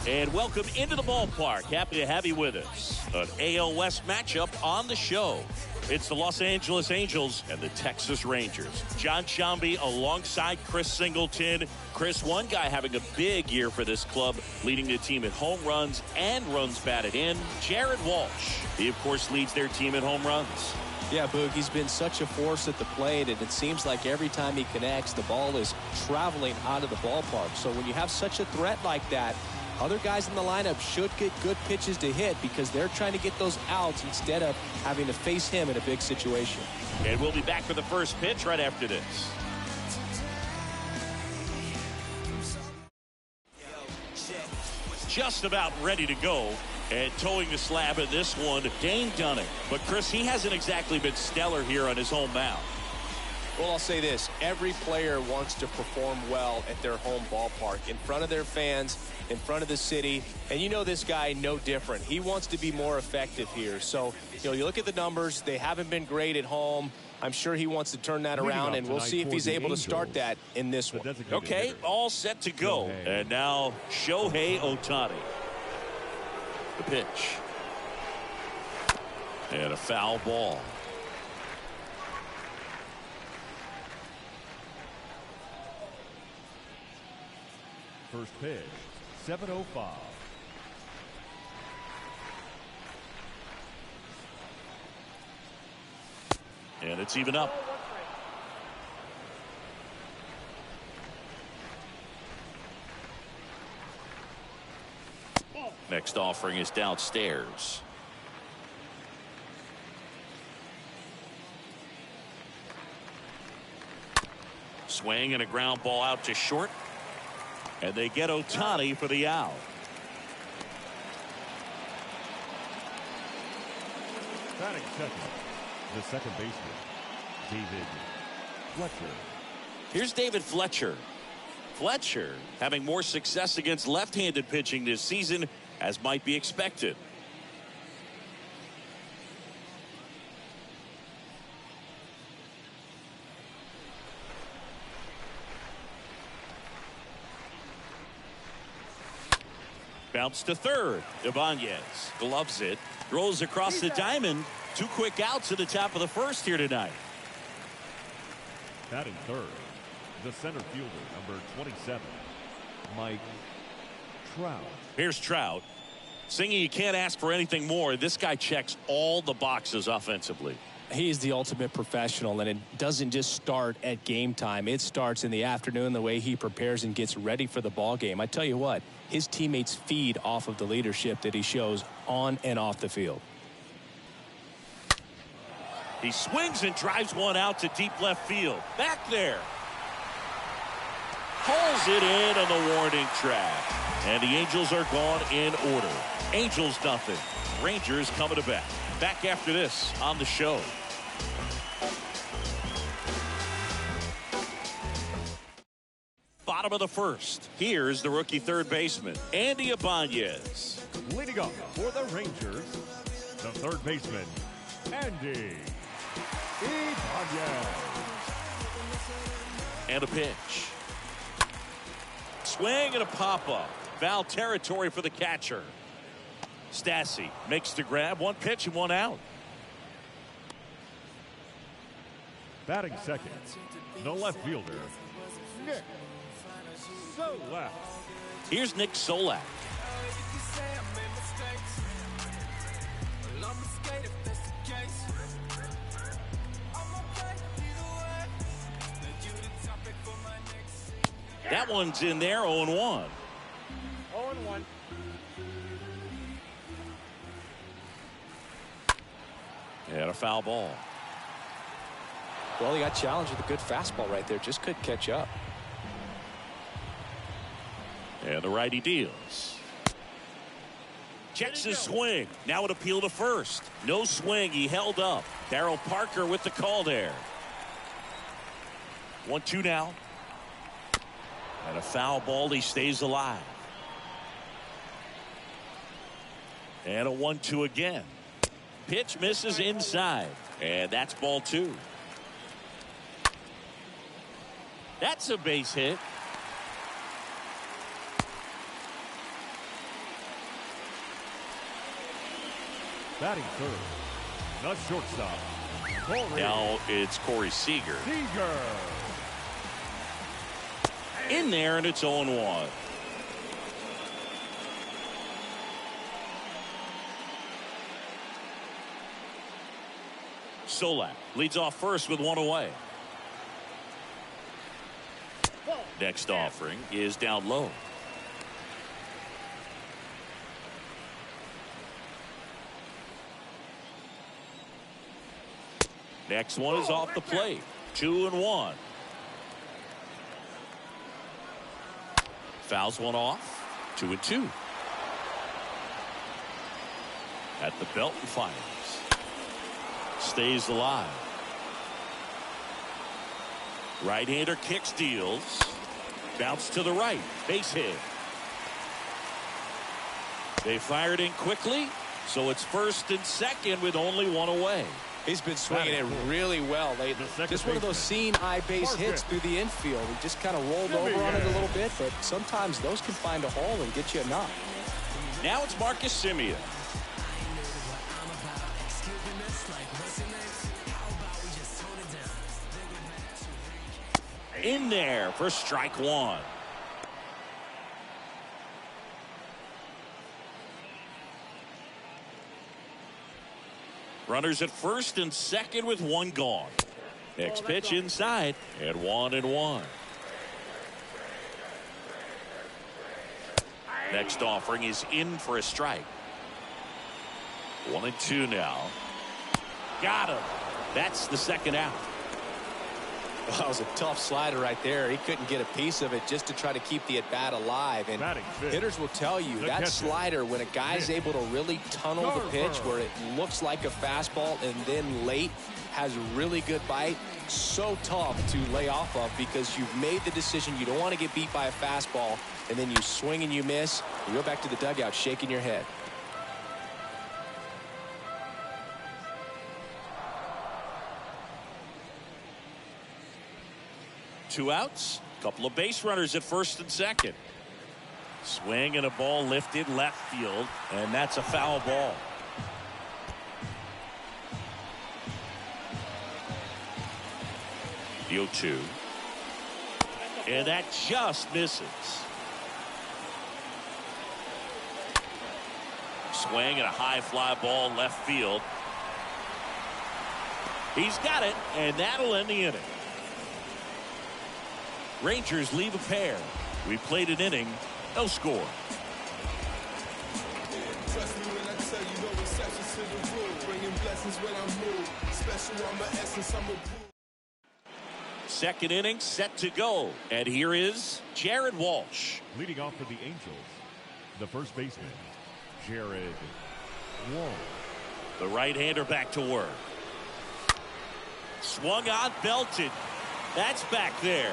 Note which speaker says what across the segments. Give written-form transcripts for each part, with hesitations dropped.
Speaker 1: And welcome into the ballpark. Happy to have you with us. An AL West matchup on the show. It's the Los Angeles Angels and the Texas Rangers. John Sciambi alongside Chris Singleton. Chris, one guy having a big year for this club, leading the team in home runs and runs batted in. Jared Walsh. He, of course, leads their team in home runs.
Speaker 2: Yeah, Boog, he's been such a force at the plate, and it seems like every time he connects, the ball is traveling out of the ballpark. So when you have such a threat like that, other guys in the lineup should get good pitches to hit because they're trying to get those outs instead of having to face him in a big situation.
Speaker 1: And we'll be back for the first pitch right after this. Just about ready to go. And towing the slab in this one, Dane Dunning. But, Chris, he hasn't exactly been stellar here on his home mound.
Speaker 2: Well, I'll say this. Every player wants to perform well at their home ballpark, in front of their fans, in front of the city. And you know this guy no different. He wants to be more effective here. So, you look at the numbers. They haven't been great at home. I'm sure he wants to turn that around, and we'll see if he's able to start that in this one.
Speaker 1: Okay, all set to go. And now Shohei Ohtani. The pitch. And a foul ball.
Speaker 3: First pitch, 7:05.
Speaker 1: And it's even up. Next offering is downstairs. Swing and a ground ball out to short. And they get Ohtani for the out.
Speaker 3: Batting second, the second baseman, David Fletcher.
Speaker 1: Here's David Fletcher. Fletcher having more success against left-handed pitching this season, as might be expected. Bounce to third. Ibanez gloves it, throws across the diamond. 2 quick outs at the top of the first here tonight.
Speaker 3: Batting third, the center fielder, number 27, Mike Trout.
Speaker 1: Here's Trout. Singing, you can't ask for anything more. This guy checks all the boxes offensively.
Speaker 2: He's the ultimate professional, and it doesn't just start at game time. It starts in the afternoon, the way he prepares and gets ready for the ball game. I tell you what, his teammates feed off of the leadership that he shows on and off the field.
Speaker 1: He swings and drives one out to deep left field. Back there. Pulls it in on the warning track. And the Angels are gone in order. Angels nothing. Rangers coming to bat. Back after this on the show. Bottom of the first. Here's the rookie third baseman, Andy Ibanez.
Speaker 3: Leading up for the Rangers, the third baseman, Andy Ibanez.
Speaker 1: And a pitch. Swing and a pop-up. Foul territory for the catcher. Stassi makes the grab. 1 pitch and 1 out.
Speaker 3: Batting second, the left fielder, Nick Solak.
Speaker 1: Here's Nick Solak. That one's in there, 0-1.
Speaker 4: 0-1.
Speaker 1: And a foul ball.
Speaker 2: Well, he got challenged with a good fastball right there. Just couldn't catch up.
Speaker 1: And the righty deals. Checks his swing. Now an appeal to first. No swing. He held up. Darryl Parker with the call there. 1-2 now. And a foul ball. He stays alive. And a 1-2 again. Pitch misses inside. And that's ball 2. That's a base hit.
Speaker 3: Batting third, the shortstop.
Speaker 1: Now it's Corey Seager. In there, and it's 0-1. Solak leads off first with one away. Next offering is down low. Next one is off the plate. 2-1. Fouls one off. 2-2. At the belt and fires. Stays alive. Right-hander kicks, deals. Bounce to the right. Base hit. They fired in quickly, so it's first and second with only one away.
Speaker 2: He's been swinging it really well lately. Just one of those seeing eye base hits through the infield. He just kind of rolled over on it a little bit, but sometimes those can find a hole and get you a knock.
Speaker 1: Now it's Marcus Semien. In there for strike one. Runners at first and second with one gone. Next pitch inside at 1-1. Next offering is in for a strike. 1-2 now. Got him. That's the second out.
Speaker 2: Well, that was a tough slider right there. He couldn't get a piece of it just to try to keep the at-bat alive. And hitters will tell you that slider, when a guy's able to really tunnel the pitch where it looks like a fastball and then late has a really good bite, so tough to lay off of because you've made the decision you don't want to get beat by a fastball, and then you swing and you miss. You go back to the dugout shaking your head.
Speaker 1: Two outs, couple of base runners at first and second. Swing and a ball lifted left field, and that's a foul ball. The 0-2. And that just misses. Swing and a high fly ball left field. He's got it, and that'll end the inning. Rangers leave a pair. We played an inning, no score.
Speaker 4: Trust me when I tell you no exceptions to the rule. Bringing blessings when I move. Special on my essence, I'm a
Speaker 1: second inning set to go. And here is Jared Walsh.
Speaker 3: Leading off for the Angels, the first baseman, Jared Walsh.
Speaker 1: The right-hander back to work. Swung on, belted. That's back there.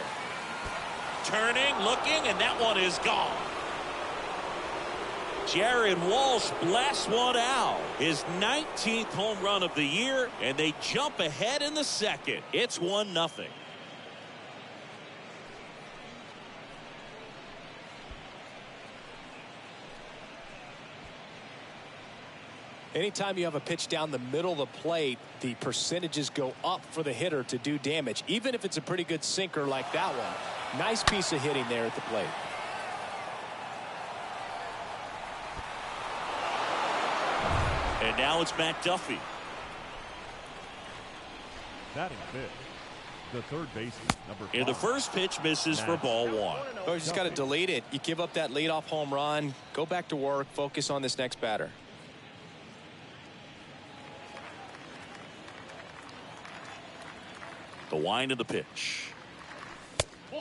Speaker 1: Turning, looking, and that one is gone. Jared Walsh blasts one out. His 19th home run of the year, and they jump ahead in the second. It's 1-0.
Speaker 2: Anytime you have a pitch down the middle of the plate, the percentages go up for the hitter to do damage, even if it's a pretty good sinker like that one. Nice piece of hitting there at the plate.
Speaker 1: And now it's Matt Duffy.
Speaker 3: Batting fifth, the third baseman, number 5.
Speaker 1: And the first pitch misses for ball one.
Speaker 2: Oh, you just got to delete it. You give up that leadoff home run, go back to work, focus on this next batter.
Speaker 1: The wind of the pitch.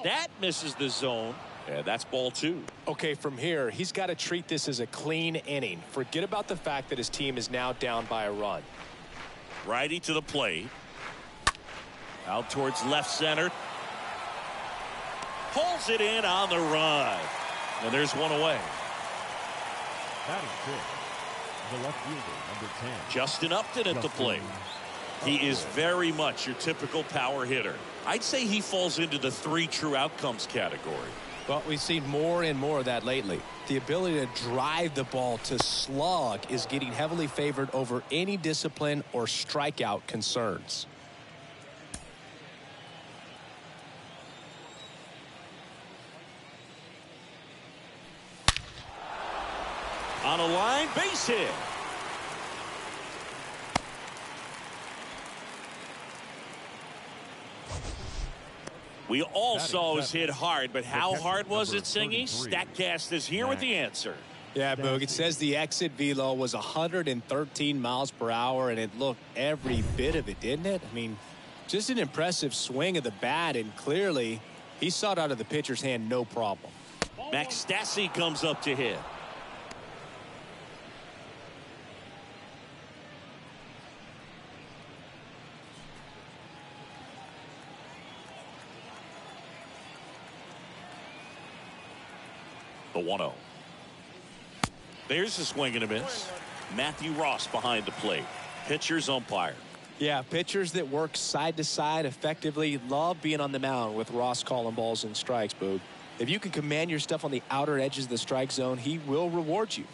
Speaker 1: That misses the zone. And that's ball two.
Speaker 2: Okay, from here, he's got to treat this as a clean inning. Forget about the fact that his team is now down by a run.
Speaker 1: Righty to the plate. Out towards left center. Pulls it in on the run. And there's one away.
Speaker 3: Batting fifth, the left fielder, number 10.
Speaker 1: Justin Upton at the plate. He is very much your typical power hitter. I'd say he falls into the 3 true outcomes category.
Speaker 2: Well, we've seen more and more of that lately. The ability to drive the ball to slug is getting heavily favored over any discipline or strikeout concerns.
Speaker 1: On a line, base hit. We all saw it was hit hard, but how hard was it, Singy? StatCast is here with the answer.
Speaker 2: Yeah, Boog, it says the exit velo was 113 miles per hour, and it looked every bit of it, didn't it? I mean, just an impressive swing of the bat, and clearly he saw it out of the pitcher's hand no problem.
Speaker 1: Max Stassi comes up to hit. The 1-0. There's a swing and a miss. Matthew Ross behind the plate. Pitcher's umpire.
Speaker 2: Yeah, pitchers that work side to side effectively love being on the mound with Ross calling balls and strikes, Boog. If you can command your stuff on the outer edges of the strike zone, he will reward you.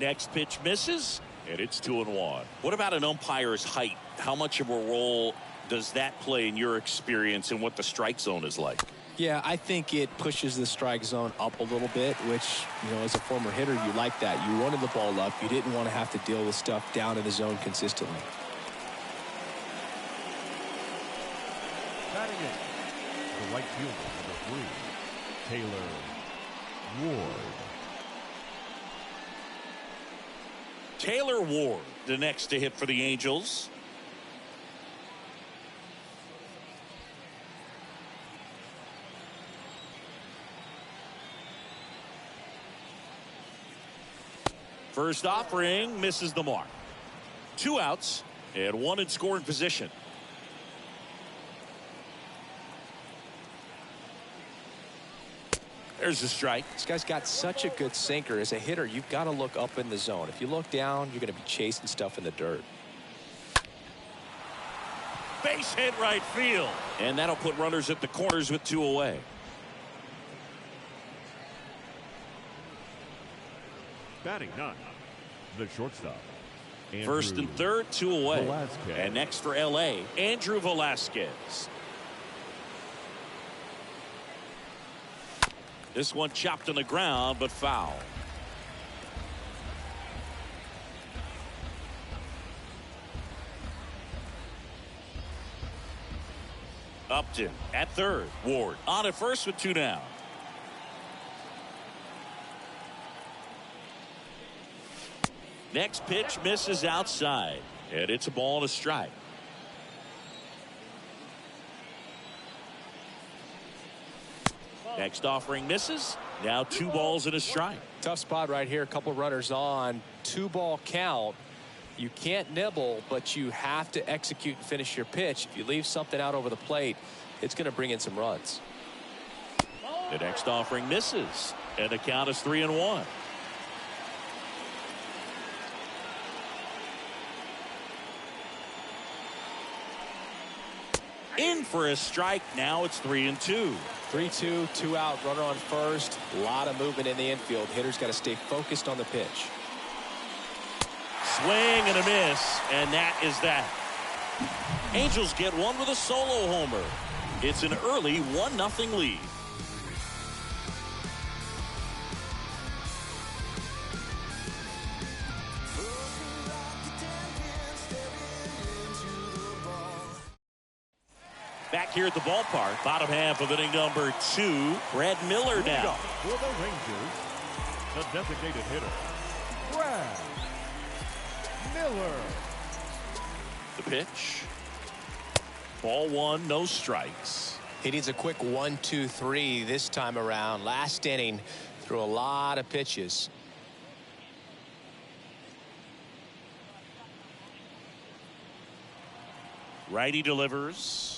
Speaker 1: Next pitch misses, and it's 2-1. What about an umpire's height? How much of a role does that play in your experience and what the strike zone is like?
Speaker 2: Yeah, I think it pushes the strike zone up a little bit, which, you know, as a former hitter, you like that. You wanted the ball up. You didn't want to have to deal with stuff down in the zone consistently.
Speaker 3: Batting in, the right fielder, number 3, Taylor Ward.
Speaker 1: Taylor Ward, the next to hit for the Angels. First offering misses the mark. 2 outs and 1 in scoring position. There's a strike.
Speaker 2: This guy's got such a good sinker. As a hitter, you've got to look up in the zone. If you look down, you're going to be chasing stuff in the dirt.
Speaker 1: Base hit right field. And that'll put runners at the corners with 2 away.
Speaker 3: Batting 9, the shortstop.
Speaker 1: First and third, 2 away.
Speaker 3: Velasquez.
Speaker 1: And next for L.A., Andrew Velasquez. This one chopped on the ground, but foul. Upton at third. Ward on at first with 2 down. Next pitch misses outside, and it's a ball and a strike. Next offering misses. Now 2 balls and a strike.
Speaker 2: Tough spot right here. A couple runners on. 2-ball count. You can't nibble, but you have to execute and finish your pitch. If you leave something out over the plate, it's going to bring in some runs.
Speaker 1: The next offering misses, and the count is 3-1. In for a strike. Now it's 3-2.
Speaker 2: 3-2, 2 out, runner on first. A lot of movement in the infield. Hitter's got to stay focused on the pitch.
Speaker 1: Swing and a miss, and that is that. Angels get one with a solo homer. It's an early 1-0 lead. Back here at the ballpark, bottom half of inning number 2. Brad Miller now.
Speaker 3: For the Rangers, the designated hitter, Brad Miller.
Speaker 1: The pitch. Ball 1, no strikes.
Speaker 2: He needs a quick 1-2-3 this time around. Last inning, threw a lot of pitches.
Speaker 1: Righty delivers.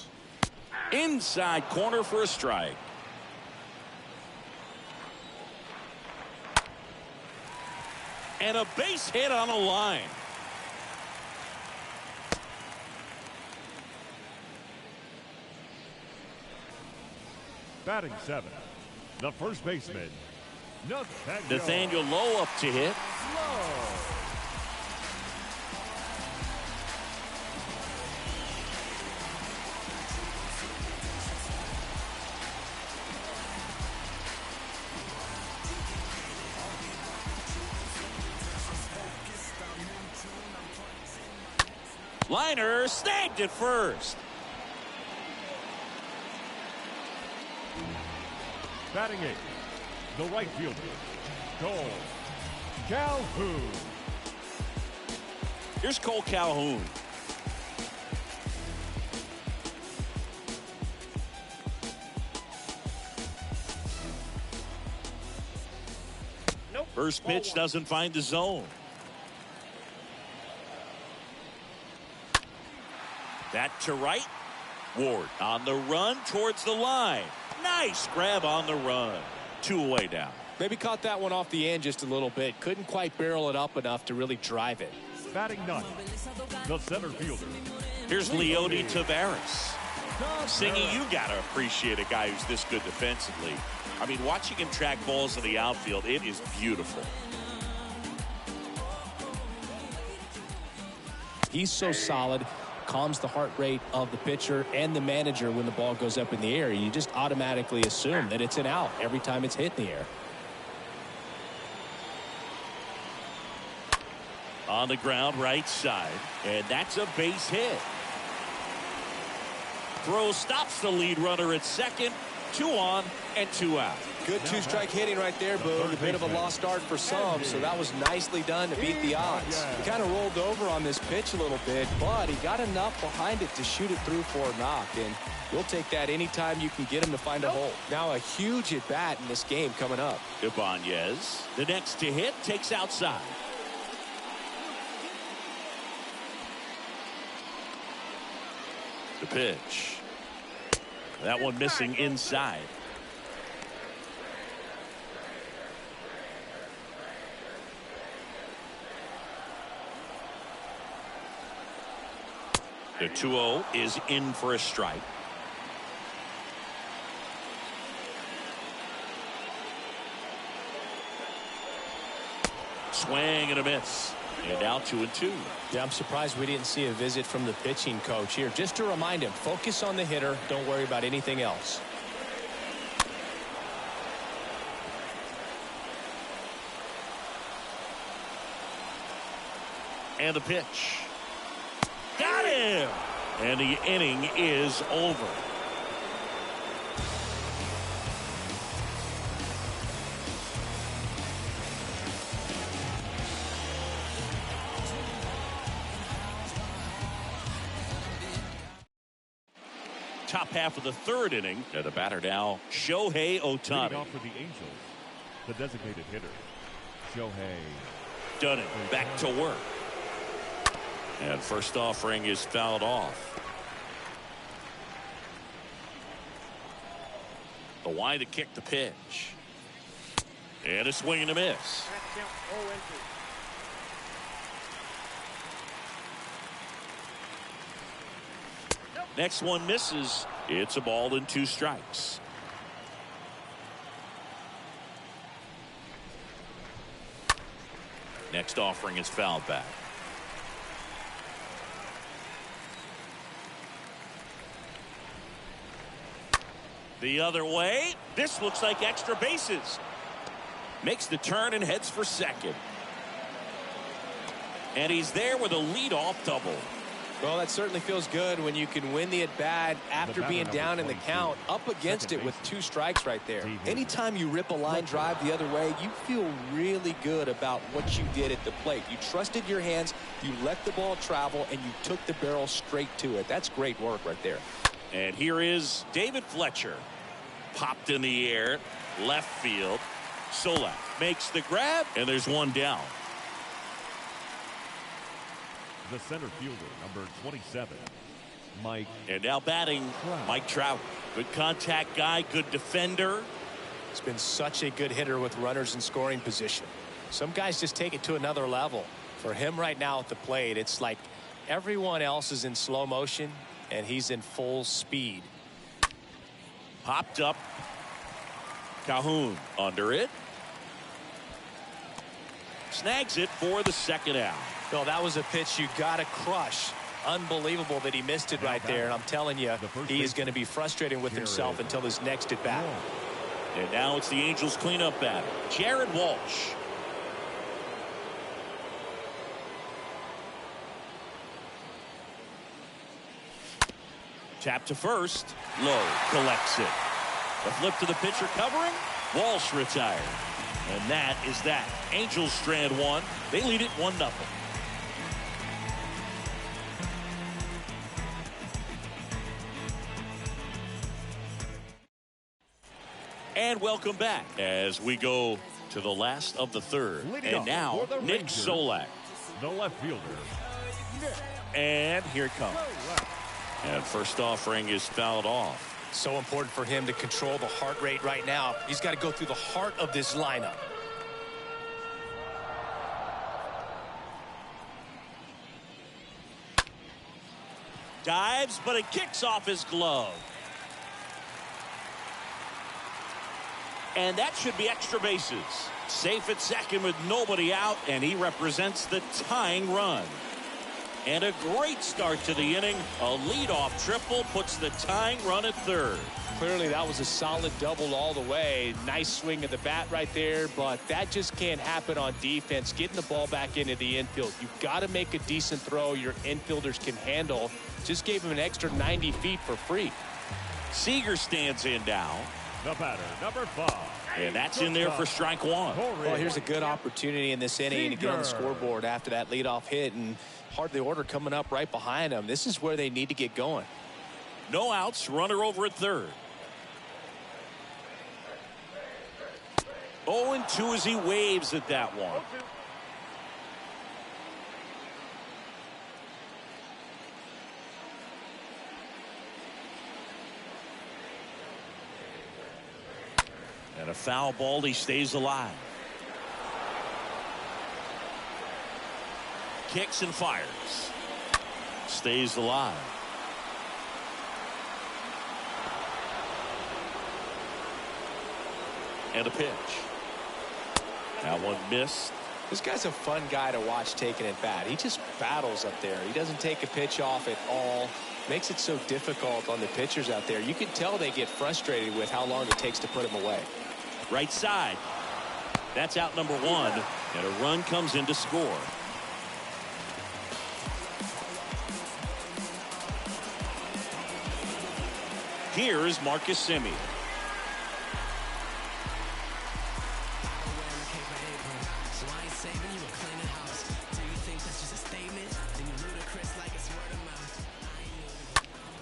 Speaker 1: Inside corner for a strike. And a base hit on a line.
Speaker 3: Batting 7, The first baseman,
Speaker 1: Nathaniel Lowe up to hit. Liner snagged at first.
Speaker 3: Batting eighth, the right fielder, Cole Calhoun.
Speaker 1: Here's Cole Calhoun.
Speaker 5: Nope.
Speaker 1: First pitch doesn't find the zone. That to right. Ward on the run towards the line. Nice grab on the run. 2 away now.
Speaker 2: Maybe caught that one off the end just a little bit. Couldn't quite barrel it up enough to really drive it.
Speaker 3: Batting ninth, the center fielder.
Speaker 1: Here's Leody Taveras. Singy, you got to appreciate a guy who's this good defensively. I mean, watching him track balls in the outfield, it is beautiful.
Speaker 2: He's so solid. Calms the heart rate of the pitcher and the manager when the ball goes up in the air. You just automatically assume that it's an out every time it's hit in the air.
Speaker 1: On the ground, right side. And that's a base hit. Throw stops the lead runner at second. 2 on and 2 out.
Speaker 2: Good 2-strike hitting right there, Boog. A bit of a lost start for some, so that was nicely done to beat the odds. He kind of rolled over on this pitch a little bit, but he got enough behind it to shoot it through for a knock, and you'll take that anytime you can get him to find a hole. Now a huge at-bat in this game coming up.
Speaker 1: Ibanez, the next to hit, takes outside. The pitch. That one missing inside. The 2-0 is in for a strike. Swing and a miss. And now 2-2.
Speaker 2: Yeah, I'm surprised we didn't see a visit from the pitching coach here. Just to remind him, focus on the hitter. Don't worry about anything else.
Speaker 1: And the pitch. Got him! And the inning is over. Top half of the 3rd inning. And the batter now, Shohei
Speaker 3: Leading
Speaker 1: Ohtani.
Speaker 3: off for the Angels, the designated hitter, Shohei.
Speaker 1: Done it. Back to work. And first offering is fouled off. The wide to kick the pitch. And a swing and a miss. Next one misses. It's a ball and 2 strikes. Next offering is fouled back. The other way. This looks like extra bases. Makes the turn and heads for second. And he's there with a leadoff double.
Speaker 2: Well, that certainly feels good when you can win the at-bat after being down in the count, up against it with 2 strikes right there. Anytime you rip a line drive the other way, you feel really good about what you did at the plate. You trusted your hands, you let the ball travel, and you took the barrel straight to it. That's great work right there.
Speaker 1: And here is David Fletcher. Popped in the air, left field. Solak makes the grab, and there's one down.
Speaker 3: The center fielder, number 27, Mike.
Speaker 1: And now batting, Mike Trout. Good contact guy, good defender.
Speaker 2: He's been such a good hitter with runners in scoring position. Some guys just take it to another level. For him right now at the plate, it's like everyone else is in slow motion, and he's in full speed.
Speaker 1: Popped up. Calhoun under it. Snags it for the second out.
Speaker 2: Well, that was a pitch you got to crush. Unbelievable that he missed it right there. And I'm telling you, he is going to be frustrated with himself until his next at bat.
Speaker 1: And now it's the Angels cleanup batter, Jared Walsh. Tap to first. Low collects it. The flip to the pitcher covering. Walsh retired. And that is that. Angels strand one. They lead it 1-0. And welcome back as we go to the last of the third. And now, Nick Solak.
Speaker 3: The left fielder.
Speaker 1: And here it comes. And first offering is fouled off.
Speaker 2: So important for him to control the heart rate right now. He's got to go through the heart of this lineup.
Speaker 1: Dives, but it kicks off his glove. And that should be extra bases. Safe at second with nobody out, and he represents the tying run. And a great start to the inning. A leadoff triple puts the tying run at third.
Speaker 2: Clearly, that was a solid double all the way. Nice swing of the bat right there, but that just can't happen on defense. Getting the ball back into the infield. You've got to make a decent throw your infielders can handle. Just gave him an extra 90 feet for free.
Speaker 1: Seager stands in now.
Speaker 3: The batter, number 5.
Speaker 1: And that's in there for strike one.
Speaker 2: Well, here's a good opportunity in this inning to get on the scoreboard after that leadoff hit, and hardly order coming up right behind him. This is where they need to get going.
Speaker 1: No outs, runner over at third. 0-2 as he waves at that one. And a foul ball, he stays alive. Kicks and fires. Stays alive. And a pitch. That one missed.
Speaker 2: This guy's a fun guy to watch taking at bat. He just battles up there. He doesn't take a pitch off at all. Makes it so difficult on the pitchers out there. You can tell they get frustrated with how long it takes to put him away.
Speaker 1: Right side. That's out number one. And a run comes in to score. Here is Marcus Semien.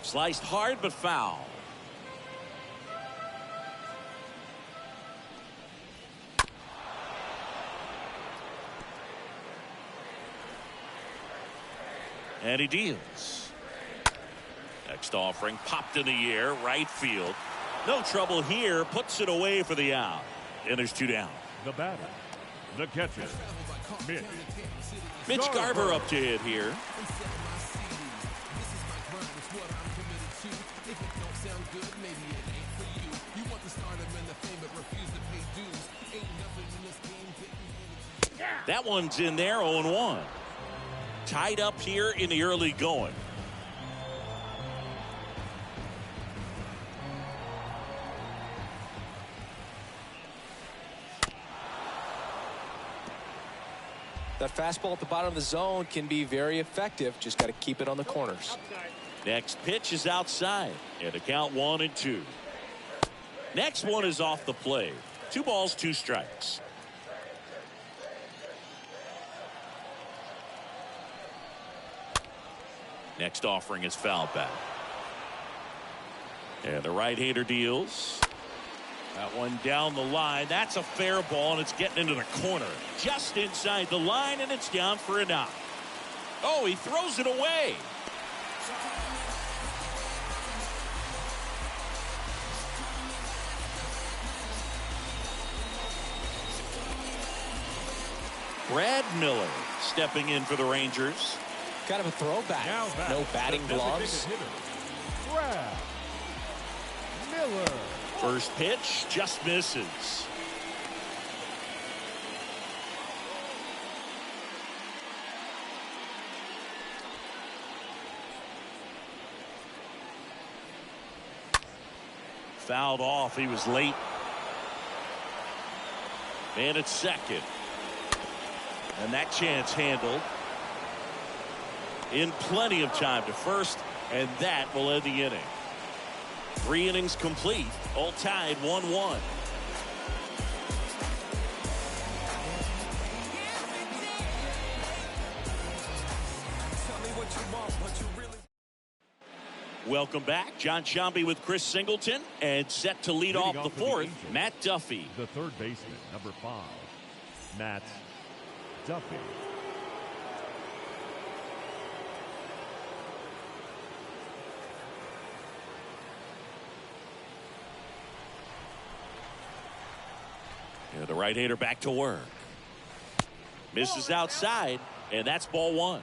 Speaker 1: Sliced hard but foul. And he deals. Next offering popped in the air, right field. No trouble here, puts it away for the out. And there's two down.
Speaker 3: The batter, the catcher,
Speaker 1: Mitch Garver up to hit here. That one's in there, 0-1. Tied up here in the early going.
Speaker 2: That fastball at the bottom of the zone can be very effective. Just got to keep it on the corners.
Speaker 1: Next pitch is outside. And the count 1-2. Next one is off the plate. 2 balls, 2 strikes. Next offering is foul back. And the right-hander deals. That one down the line. That's a fair ball, and it's getting into the corner. Just inside the line, and it's down for a knock. Oh, he throws it away. Brad Miller stepping in for the Rangers.
Speaker 2: Kind of a throwback. No batting gloves.
Speaker 3: Brad Miller.
Speaker 1: First pitch just misses. Fouled off. He was late. And it's second. And that chance handled in plenty of time to first, and that will end the inning. 3 innings complete, all tied 1-1. Welcome back. John Sciambi with Chris Singleton, and set to lead off the fourth, Matt Duffy.
Speaker 3: The third baseman, number 5, Matt Duffy.
Speaker 1: Yeah, the right-hander back to work. Misses outside, and that's ball 1.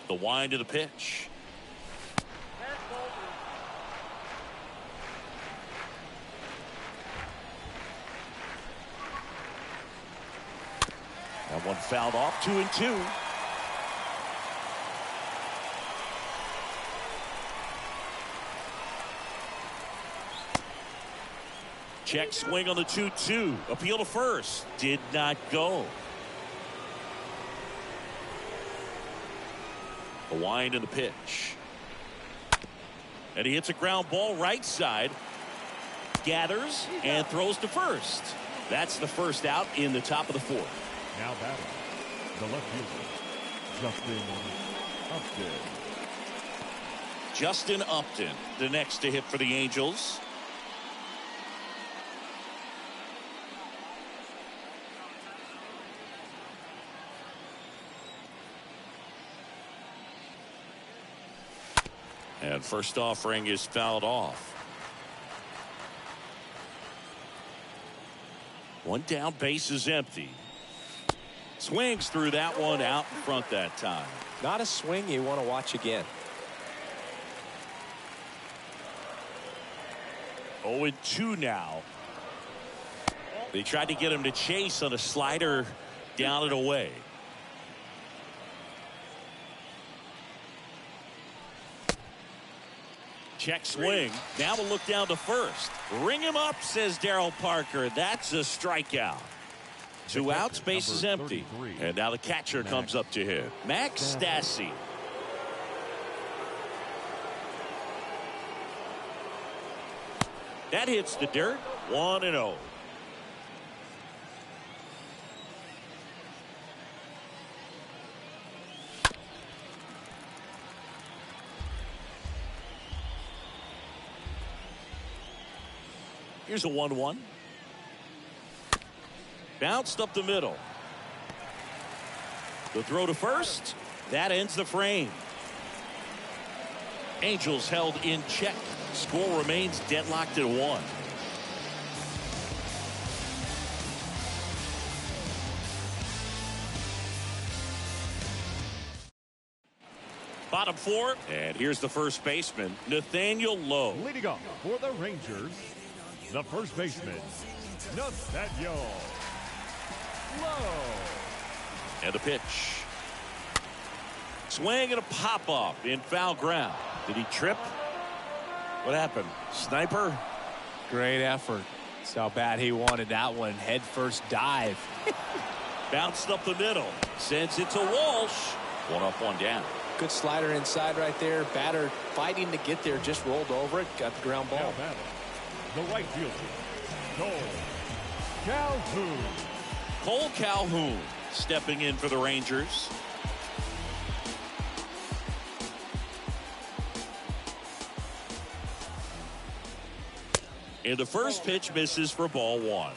Speaker 1: The wind of the pitch. That one fouled off. 2-2. Check swing on the 2-2. Appeal to first. Did not go. The wind and the pitch. And he hits a ground ball right side. Gathers and throws to first. That's the first out in the top of the fourth.
Speaker 3: Now batting, the left fielder, Justin Upton.
Speaker 1: Justin Upton, the next to hit for the Angels. And first offering is fouled off. One down, base is empty. Swings through that one out in front that time.
Speaker 2: Not a swing you want to watch again.
Speaker 1: 0-2 now. They tried to get him to chase on a slider down and away. Check swing. Now we'll look down to first. Ring him up, says Darryl Parker. That's a strikeout. 2 outs, base is empty. And now the catcher comes up to him. Max Stassi. That hits the dirt. 1-0. Here's a 1-1. Bounced up the middle. The throw to first. That ends the frame. Angels held in check. Score remains deadlocked at 1. Bottom 4. And here's the first baseman, Nathaniel Lowe.
Speaker 3: Leading off for the Rangers, the first baseman, Nathaniel Lowe.
Speaker 1: And the pitch. Swing and a pop-up in foul ground. Did he trip? What happened? Sniper?
Speaker 2: Great effort. That's how bad he wanted that one. Head first dive.
Speaker 1: Bounced up the middle. Sends it to Walsh. 1 up, 1 down.
Speaker 2: Good slider inside right there. Batter fighting to get there. Just rolled over it. Got the ground ball.
Speaker 3: Now batting, the right fielder, Cole Calhoun.
Speaker 1: Cole Calhoun stepping in for the Rangers. And the first pitch misses for ball 1.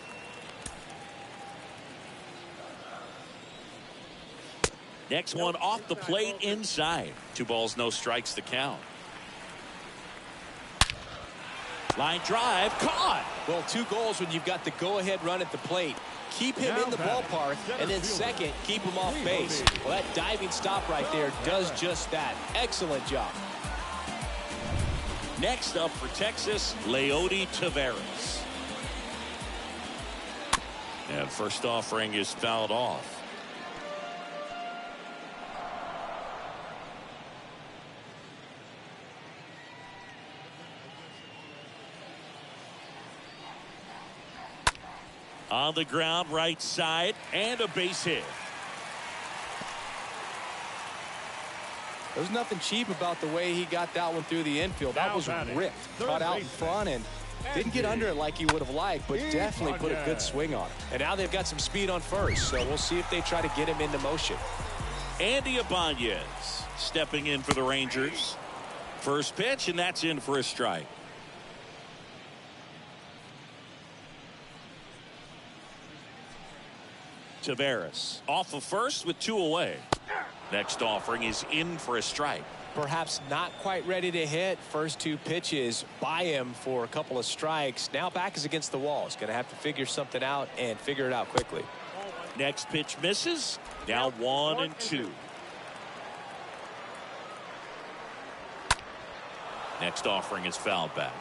Speaker 1: Next one off the plate inside. 2 balls, no strikes to count. Line drive, caught.
Speaker 2: Well, 2 goals when you've got the go-ahead run at the plate. Keep him in the ballpark, and then second, keep him off base. Well, that diving stop right there does just that. Excellent job.
Speaker 1: Next up for Texas, Leody Taveras. And first offering is fouled off. On the ground, right side, and a base hit.
Speaker 2: There's nothing cheap about the way he got that one through the infield. That was ripped. Caught out in front and didn't get under it like he would have liked, but definitely put a good swing on it. And now they've got some speed on first, so we'll see if they try to get him into motion.
Speaker 1: Andy Ibanez stepping in for the Rangers. First pitch, and that's in for a strike. Taveras off of first with 2 away. Next offering is in for a strike.
Speaker 2: Perhaps not quite ready to hit. First 2 pitches by him for a couple of strikes. Now back is against the wall. He's going to have to figure something out and figure it out quickly.
Speaker 1: Next pitch misses. Now 1-2. Next offering is fouled back.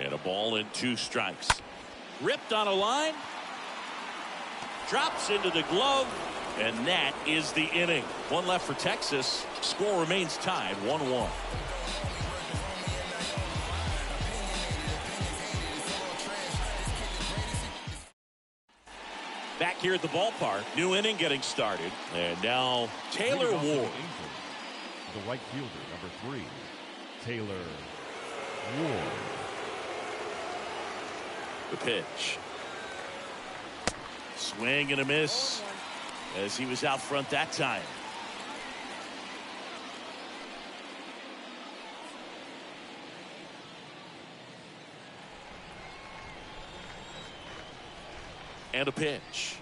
Speaker 1: And a ball and 2 strikes. Ripped on a line. Drops into the glove. And that is the inning. 1 left for Texas. Score remains tied 1-1. Back here at the ballpark. New inning getting started. And now Taylor Ward.
Speaker 3: The right fielder, number 3, Taylor Ward.
Speaker 1: The pitch. Swing and a miss as he was out front that time. And a pitch.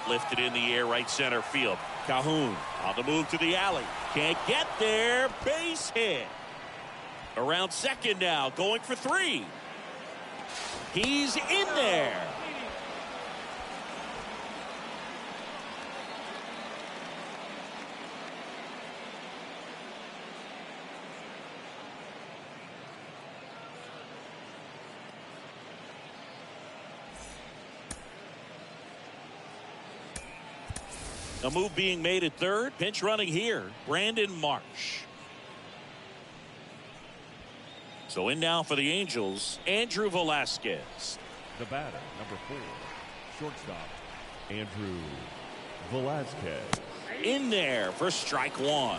Speaker 1: Lifted in the air, right center field. Calhoun on the move to the alley. Can't get there. Base hit. Around second now, going for 3. He's in there. A move being made at third. Pinch running here. Brandon Marsh. So in now for the Angels, Andrew Velasquez.
Speaker 3: The batter, number 4, shortstop, Andrew Velasquez.
Speaker 1: In there for strike 1.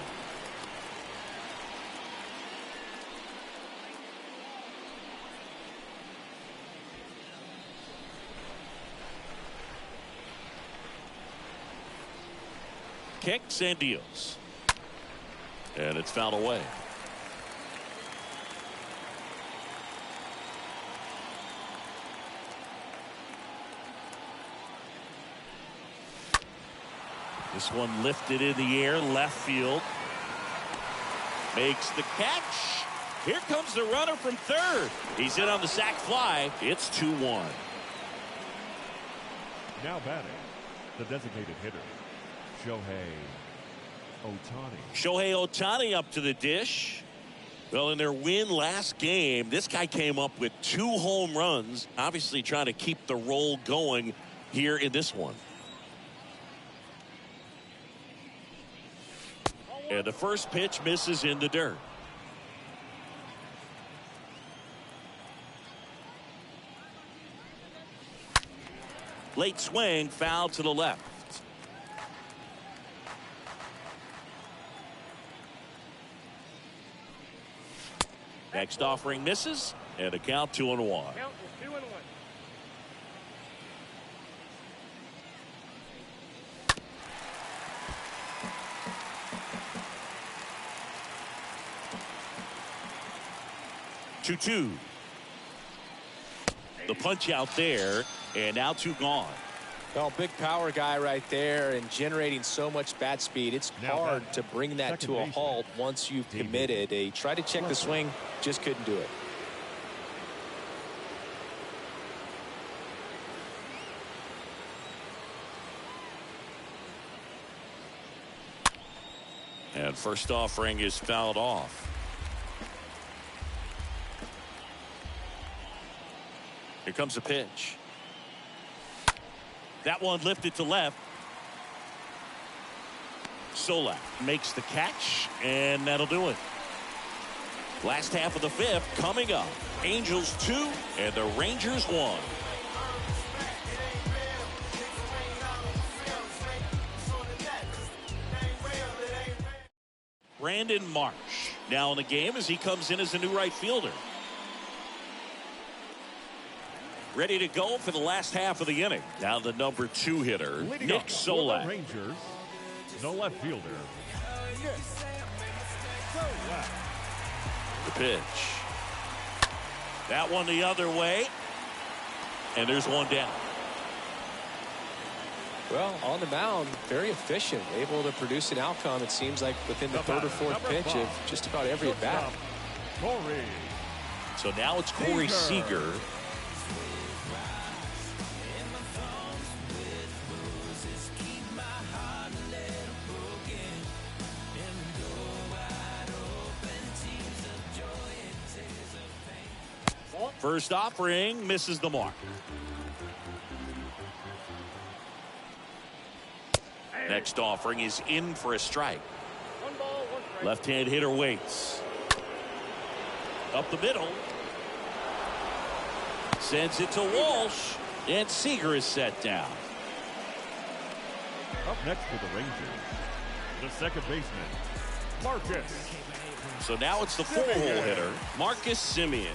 Speaker 1: Kicks and deals. And it's fouled away. This one lifted in the air, left field. Makes the catch. Here comes the runner from third. He's in on the sac fly. It's 2-1.
Speaker 3: Now batting, the designated hitter, Shohei Ohtani.
Speaker 1: Shohei Ohtani up to the dish. Well, in their win last game, this guy came up with 2 home runs, obviously trying to keep the roll going here in this one. And the first pitch misses in the dirt. Late swing, foul to the left. Next offering misses, and a count 2-1.
Speaker 5: Count is 2-1.
Speaker 1: 2-2. The punch out there, and now 2 gone.
Speaker 2: Well, big power guy right there and generating so much bat speed. It's hard to bring that to a halt once you've committed. He tried to check the swing, just couldn't do it.
Speaker 1: And first offering is fouled off. Here comes a pitch. That one lifted to left. Solak makes the catch, and that'll do it. Last half of the 5th coming up. Angels 2 and the Rangers 1. Brandon Marsh now in the game as he comes in as a new right fielder. Ready to go for the last half of the inning. Now the number 2 hitter, Nick Solak.
Speaker 3: Rangers, the left fielder, Nick Solak.
Speaker 1: The pitch. That one the other way. And there's one down.
Speaker 2: Well, on the mound, very efficient, able to produce an outcome, it seems like, within the 3rd or 4th pitch of just about every at bat.
Speaker 1: So now it's Corey Seager. First offering misses the mark. Next offering is in for a strike. Left-hand hitter waits. Up the middle. Sends it to Walsh. And Seager is set down.
Speaker 3: Up next for the Rangers, the second baseman, Marcus.
Speaker 1: So now it's the 4-hole hitter, Marcus Semien.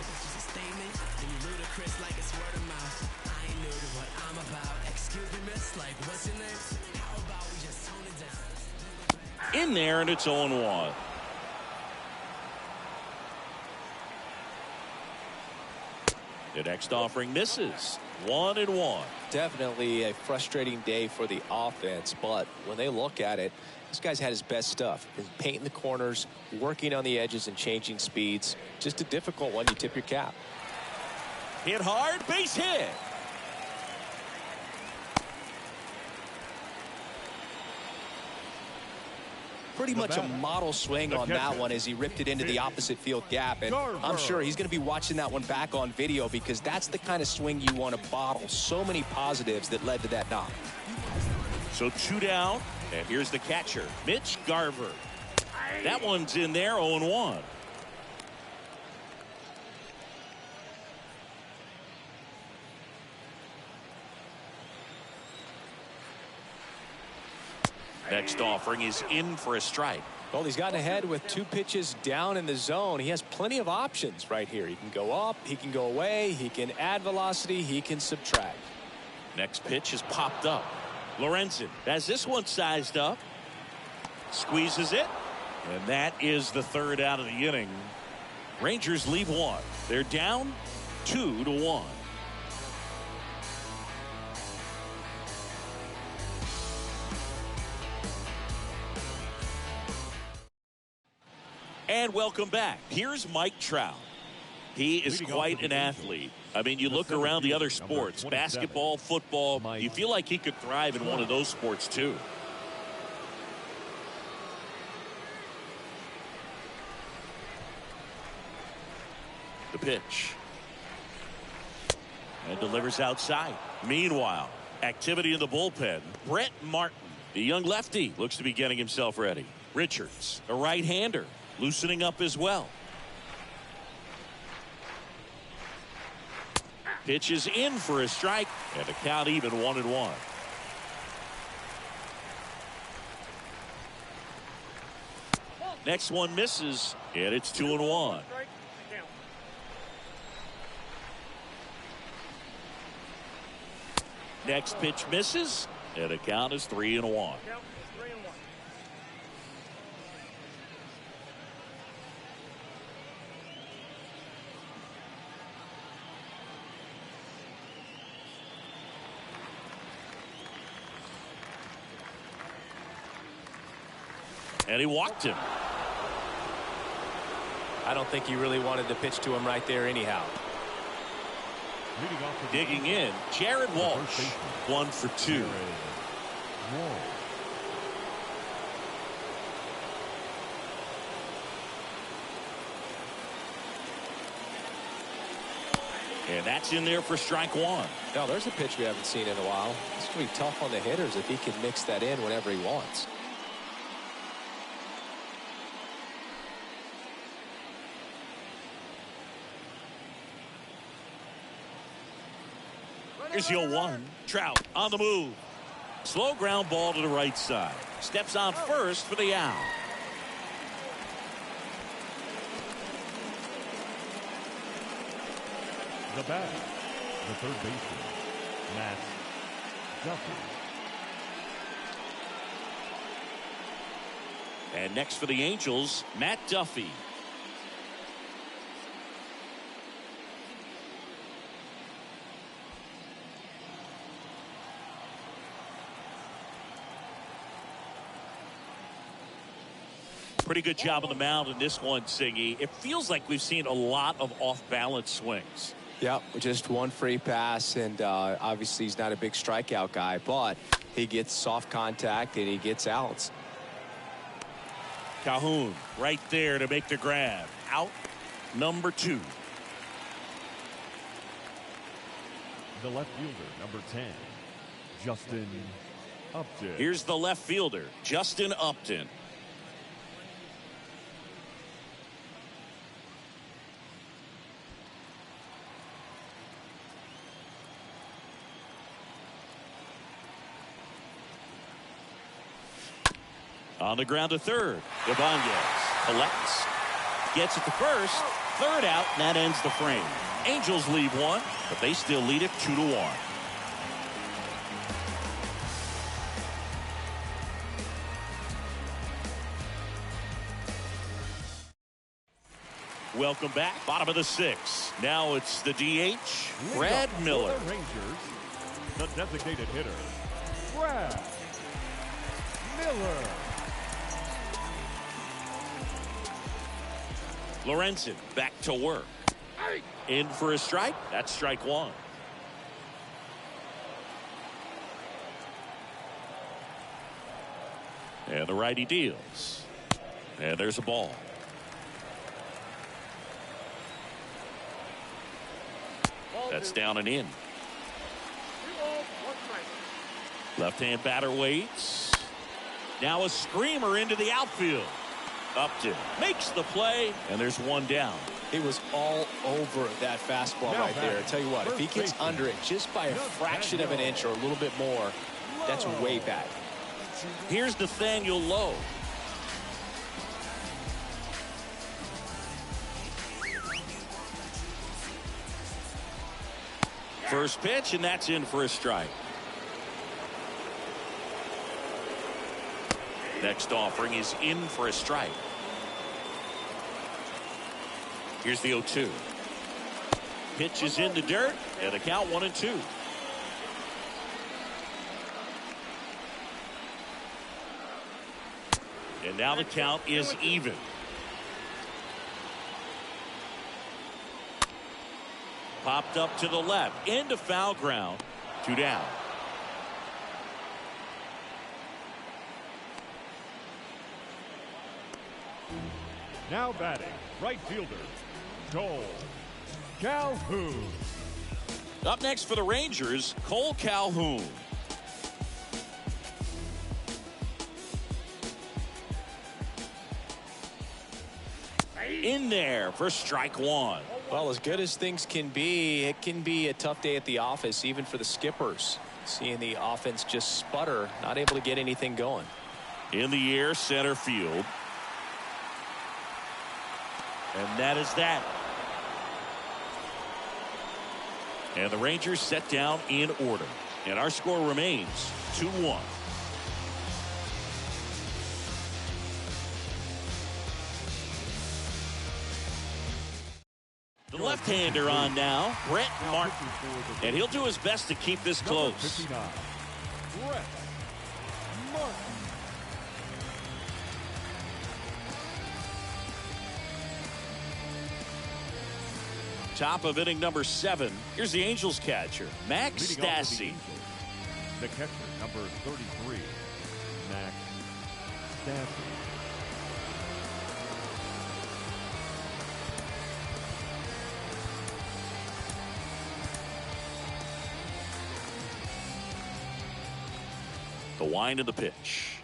Speaker 1: In there, and it's 0-1. The next offering misses. 1-1.
Speaker 2: Definitely a frustrating day for the offense, but when they look at it, this guy's had his best stuff. Been painting the corners, working on the edges, and changing speeds. Just a difficult one. You tip your cap.
Speaker 1: Hit hard, base hit.
Speaker 2: Pretty much a model swing on that one as he ripped it into the opposite field gap, and I'm sure he's going to be watching that one back on video because that's the kind of swing you want to bottle. So many positives that led to that knock.
Speaker 1: So 2 down, and here's the catcher, Mitch Garver. That one's in there, 0-1. Next offering is in for a strike.
Speaker 2: Well, he's gotten ahead with 2 pitches down in the zone. He has plenty of options right here. He can go up, he can go away, he can add velocity, he can subtract.
Speaker 1: Next pitch is popped up. Lorenzen has this one sized up. Squeezes it. And that is the 3rd out of the inning. Rangers leave 1. They're down 2-1. And welcome back. Here's Mike Trout. He is quite an athlete. I mean, you look around the other sports, basketball, football, you feel like he could thrive in one of those sports too. The pitch. And delivers outside. Meanwhile, activity in the bullpen. Brett Martin, the young lefty, looks to be getting himself ready. Richards, a right-hander, loosening up as well. Pitch is in for a strike, and the count even 1-1. Next one misses, and it's 2-1. Next pitch misses, and the count is 3-1. And he walked him.
Speaker 2: I don't think he really wanted to pitch to him right there anyhow.
Speaker 1: Digging in, Jared Walsh, 1 for 2. And that's in there for strike 1.
Speaker 2: Now, there's a pitch we haven't seen in a while. It's going to be tough on the hitters if he can mix that in whenever he wants.
Speaker 1: Here's the 0-1. Trout on the move. Slow ground ball to the right side. Steps on first for the out.
Speaker 3: The bat, the third baseman, Matt Duffy.
Speaker 1: And next for the Angels, Matt Duffy. Pretty good job on the mound in this one, Siggy. It feels like we've seen a lot of off-balance swings.
Speaker 2: Yep, just one free pass, and obviously he's not a big strikeout guy, but he gets soft contact and he gets outs.
Speaker 1: Calhoun right there to make the grab. Out number 2.
Speaker 3: The left fielder, number 10, Justin Upton.
Speaker 1: Here's the left fielder, Justin Upton. On the ground to third. Ibanez collects. Gets it to first. Third out, and that ends the frame. Angels leave one, but they still lead it 2-1. Welcome back. Bottom of the 6th. Now it's the DH, Brad Miller.
Speaker 3: For the Rangers, the designated hitter, Brad Miller.
Speaker 1: Lorenzen back to work. In for a strike. That's strike 1. And the righty deals. And there's a ball. That's down and in. Left-hand batter waits. Now a screamer into the outfield. Upton makes the play, and there's one down.
Speaker 2: He was all over that fastball right there. I tell you what, if he gets under it just by a fraction of an inch or a little bit more, that's way bad.
Speaker 1: Here's Nathaniel Lowe. First pitch, and that's in for a strike. Next offering is in for a strike. Here's the 0-2. Pitch is in the dirt, and the count 1-2. And now the count is even. Popped up to the left, into foul ground, 2 down.
Speaker 3: Now batting, right fielder, Cole Calhoun.
Speaker 1: Up next for the Rangers, Cole Calhoun. In there for strike 1.
Speaker 2: Well, as good as things can be, it can be a tough day at the office, even for the skippers. Seeing the offense just sputter, not able to get anything going.
Speaker 1: In the air, center field. And that is that. And the Rangers set down in order. And our score remains 2-1. The left-hander on now, Brett Martin. And he'll do his best to keep this close.
Speaker 3: 59, Brett Martin.
Speaker 1: Top of inning number 7. Here's the Angels catcher, Max
Speaker 3: Leading off for the
Speaker 1: Stassi.
Speaker 3: Angels, the catcher, number 33, Max Stassi.
Speaker 1: The wind of the pitch.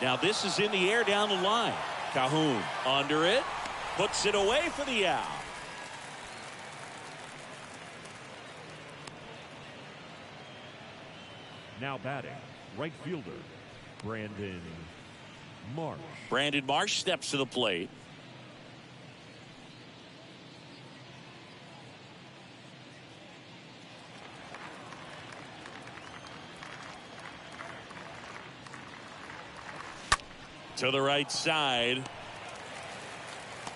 Speaker 1: Now this is in the air down the line. Cahoon under it. Puts it away for the out.
Speaker 3: Now batting, right fielder, Brandon Marsh.
Speaker 1: Brandon Marsh steps to the plate. To the right side.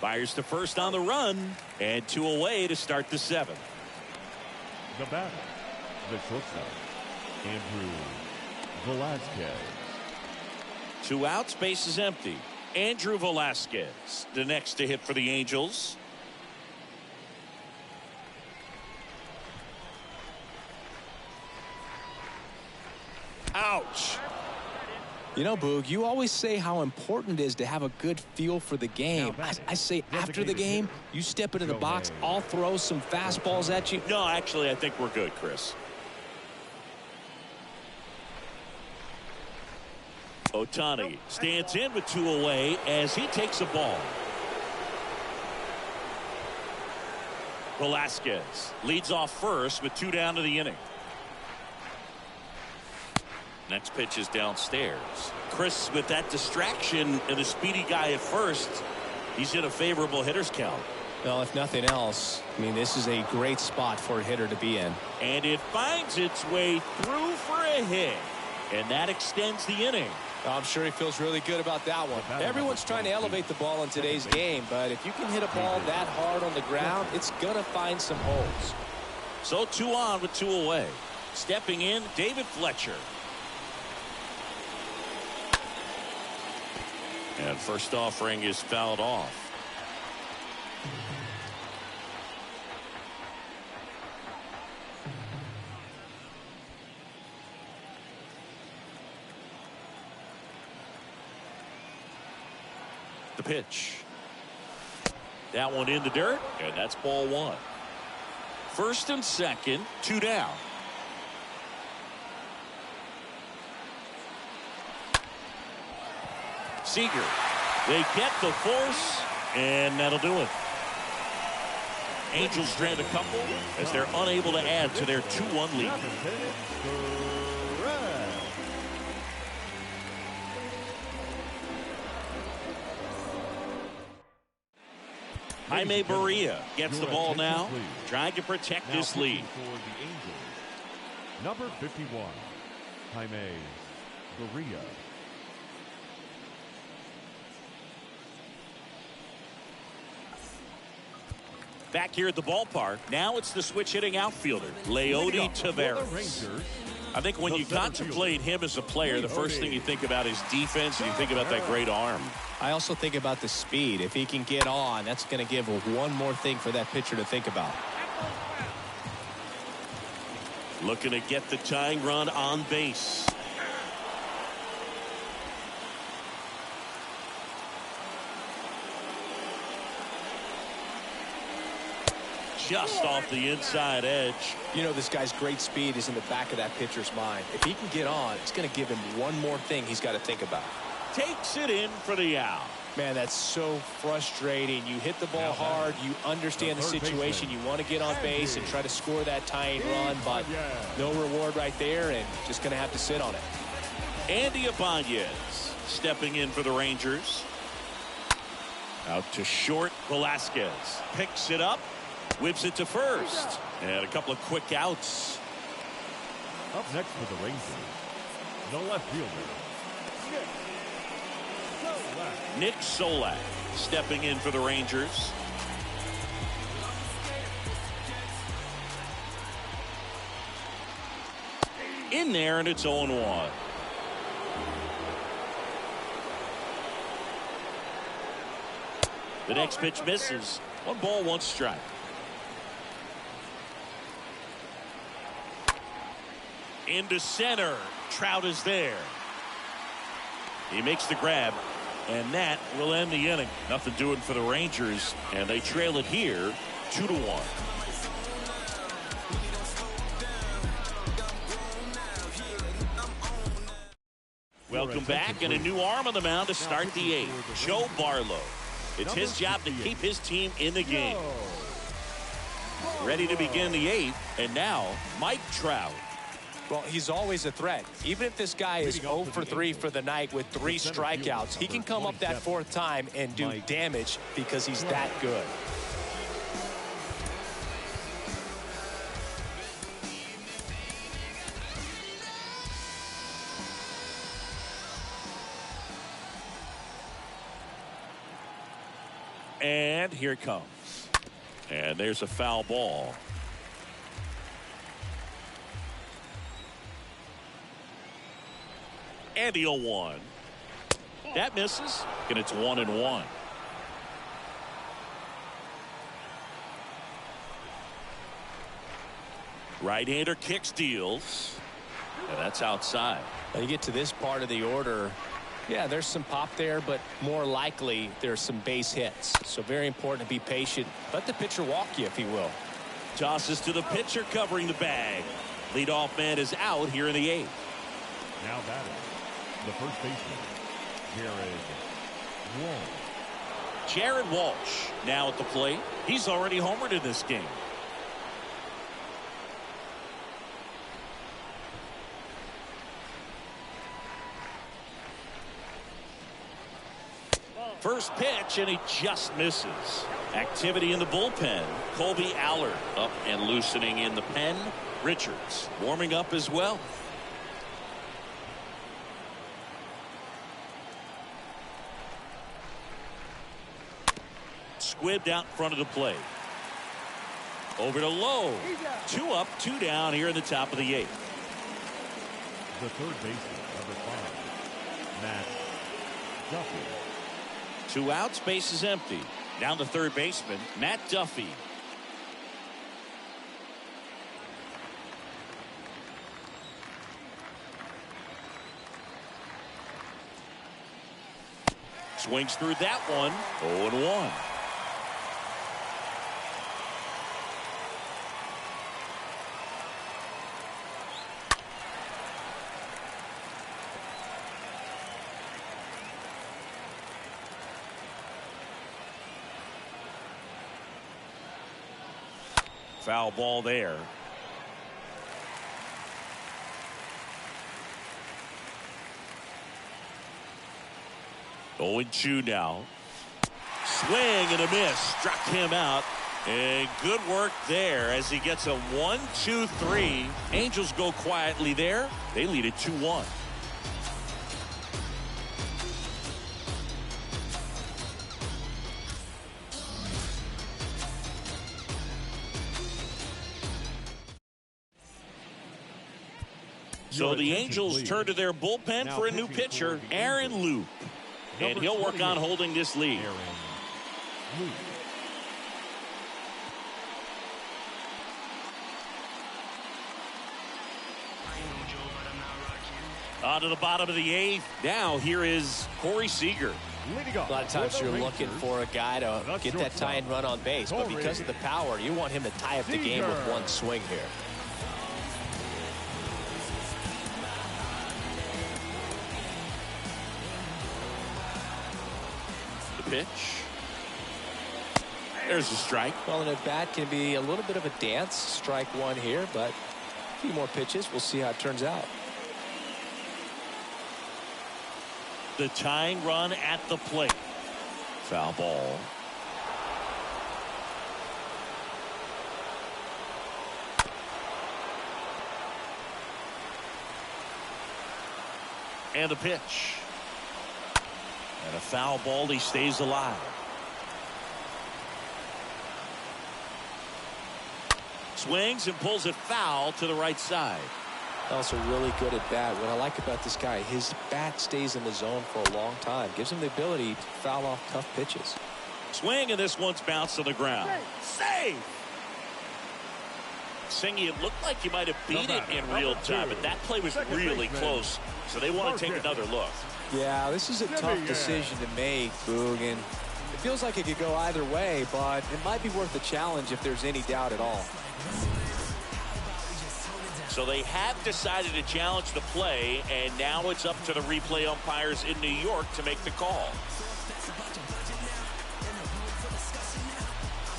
Speaker 1: Fires to first on the run. And 2 away to start the 7th.
Speaker 3: The batter, the shortstop, Andrew Velasquez.
Speaker 1: 2 outs, base is empty. Andrew Velasquez, the next to hit for the Angels. Ouch.
Speaker 2: You know, Boog, you always say how important it is to have a good feel for the game. I say after the game, you step into the box, I'll throw some fastballs at you.
Speaker 1: No, actually, I think we're good, Chris. Ohtani stands in with 2 away as he takes a ball. Velasquez leads off first with 2 down to the inning. Next pitch is downstairs. Chris, with that distraction and a speedy guy at first, he's in a favorable hitter's count.
Speaker 2: Well, if nothing else, I mean, this is a great spot for a hitter to be in.
Speaker 1: And it finds its way through for a hit. And that extends the inning.
Speaker 2: I'm sure he feels really good about that one. Everyone's trying to elevate the ball in today's game, but if you can hit a ball that hard on the ground, it's going to find some holes.
Speaker 1: So 2 on with 2 away. Stepping in, David Fletcher. And first offering is fouled off. The pitch. That one in the dirt, and that's ball 1. First and second, 2 down. Seager. They get the force, and that'll do it. Angels strand a couple as they're unable to add to their 2-1 lead. Jaime Barria gets the ball now, trying to protect this lead.
Speaker 3: For the Angels, number 51, Jaime Barria.
Speaker 1: Back here at the ballpark, now it's the switch hitting outfielder, Leody Taveras. I think when you contemplate him as a player, the first thing you think about is defense, and you think about that great arm.
Speaker 2: I also think about the speed. If he can get on, that's going to give one more thing for that pitcher to think about.
Speaker 1: Looking to get the tying run on base. Just off the inside edge.
Speaker 2: You know, this guy's great speed is in the back of that pitcher's mind. If he can get on, it's going to give him one more thing he's got to think about.
Speaker 1: Takes it in for the out.
Speaker 2: Man, that's so frustrating. You hit the ball hard. You understand the situation. You want to get on base and try to score that tying run, but no reward right there, and just going to have to sit on it.
Speaker 1: Andy Ibanez stepping in for the Rangers. Out to short. Velasquez picks it up. Whips it to first. And a couple of quick outs.
Speaker 3: Up next for the Rangers, the left fielder,
Speaker 1: Nick Solak stepping in for the Rangers. In there, and it's 0-1. The next pitch misses. 1 ball, 1 strike. Into center. Trout is there. He makes the grab, and that will end the inning. Nothing doing for the Rangers, and they trail it here 2-1. Welcome back, and a new arm on the mound to start the 8th. Joe Barlow. It's his job to keep his team in the game. Ready to begin the 8th, and now Mike Trout.
Speaker 2: Well, he's always a threat. Even if this guy is 0 for 3 for the night with 3 strikeouts, he can come up that 4th time and do damage because he's that good.
Speaker 1: And here it comes. And there's a foul ball. And the 0-1. That misses, and it's 1-1. Right-hander kicks, deals, and that's outside.
Speaker 2: When you get to this part of the order, yeah, there's some pop there, but more likely there's some base hits. So very important to be patient. Let the pitcher walk you, if he will.
Speaker 1: Tosses to the pitcher covering the bag. Leadoff man is out here in the 8th.
Speaker 3: Now batting, the first baseman, Jared Walsh.
Speaker 1: Jared Walsh now at the plate. He's already homered in this game. First pitch, and he just misses. Activity in the bullpen. Colby Allard up and loosening in the pen. Richards warming up as well. Squibbed out in front of the plate. Over to Lowe. 2 up, 2 down here in the top of the 8th.
Speaker 3: The third baseman, number 5, Matt Duffy.
Speaker 1: 2 outs, base is empty. Down to third baseman, Matt Duffy. Swings through that one. 0-1. Foul ball there. Oh, 0-2 now. Swing and a miss. Struck him out. And good work there as he gets a 1-2-3. Angels go quietly there. They lead it 2-1. So the Angels turn to their bullpen for a new pitcher, Aaron Loop. And he'll work on holding this lead. On to the bottom of the 8th. Now here is Corey Seager.
Speaker 2: A lot of times you're looking for a guy to get that tying run on base, but because of the power, you want him to tie up the game with one swing here.
Speaker 1: Pitch. There's a strike.
Speaker 2: Well, an at-bat can be a little bit of a dance. Strike 1 here, but a few more pitches. We'll see how it turns out.
Speaker 1: The tying run at the plate. Foul ball. And a pitch. And a foul ball. He stays alive. Swings and pulls it foul to the right side.
Speaker 2: Also really good at bat. What I like about this guy, his bat stays in the zone for a long time. Gives him the ability to foul off tough pitches.
Speaker 1: Swing, and this one's bounced to the ground. Save! Singy, it looked like he might have beat it in real time, but that play was really close, so they want to take another look.
Speaker 2: Yeah, this is a tough decision to make, Boog, and it feels like it could go either way, but it might be worth a challenge if there's any doubt at all.
Speaker 1: So they have decided to challenge the play, and now it's up to the replay umpires in New York to make the call.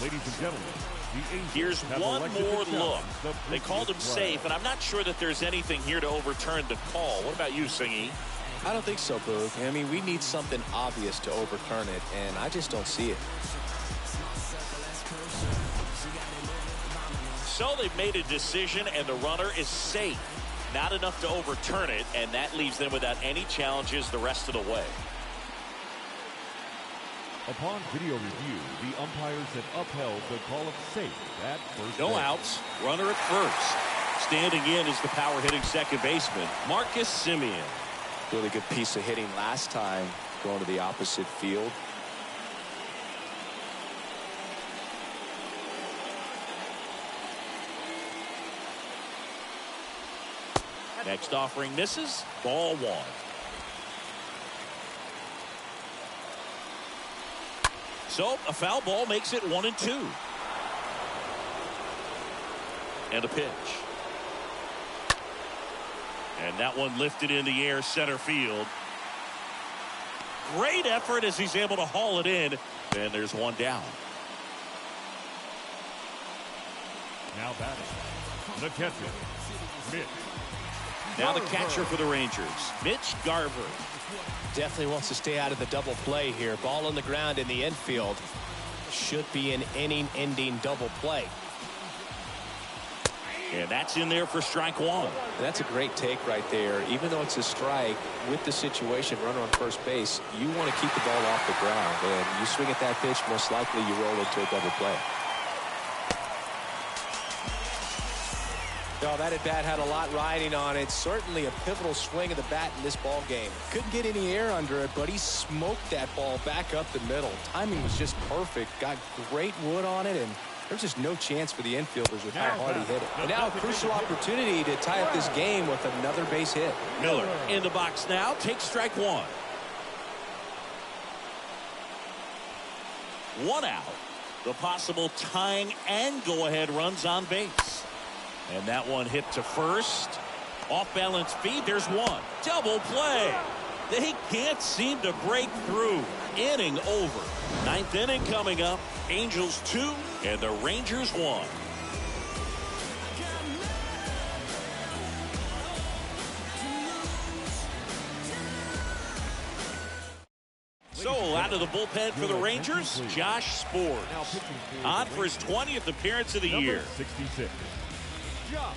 Speaker 3: Ladies and gentlemen, the Angels
Speaker 1: here's
Speaker 3: have
Speaker 1: one more look. They called him
Speaker 3: play.
Speaker 1: safe, and I'm not sure that there's anything here to overturn the call. What about you, Singy?
Speaker 2: I don't think so, Boog. I mean, we need something obvious to overturn it, and I just don't see it.
Speaker 1: So they've made a decision, and the runner is safe. Not enough to overturn it, and that leaves them without any challenges the rest of the way.
Speaker 3: Upon video review, the umpires have upheld the call of safe at first
Speaker 1: No
Speaker 3: base.
Speaker 1: outs. Runner at first. Standing in is the power-hitting second baseman, Marcus Semien.
Speaker 2: Really good piece of hitting last time, going to the opposite field.
Speaker 1: Next offering misses. Ball one. So a foul ball makes it 1-2. And a pitch. And that one lifted in the air center field. Great effort as he's able to haul it in. And there's one down.
Speaker 3: Now batting, the catcher, Mitch.
Speaker 1: Now the catcher for the Rangers, Mitch Garver.
Speaker 2: Definitely wants to stay out of the double play here. Ball on the ground in the infield. Should be an inning-ending double play.
Speaker 1: And that's in there for strike one.
Speaker 2: That's a great take right there. Even though it's a strike, with the situation, runner on first base, you want to keep the ball off the ground. And you swing at that pitch, most likely you roll into a double play. Oh, that at-bat had a lot riding on it. Certainly a pivotal swing of the bat in this ball game. Couldn't get any air under it, but he smoked that ball back up the middle. Timing was just perfect. Got great wood on it, and there's just no chance for the infielders with how hard he hit it. And now a crucial opportunity to tie up this game with another base hit.
Speaker 1: Miller in the box now, takes strike one. One out. The possible tying and go-ahead runs on base. And that one hit to first. Off-balance feed, there's one. Double play. They can't seem to break through. Inning over. Ninth inning coming up. Angels 2 and the Rangers 1. So out of the bullpen for the Rangers, Josh Spores. On for his 20th appearance of the year.
Speaker 3: 66. Josh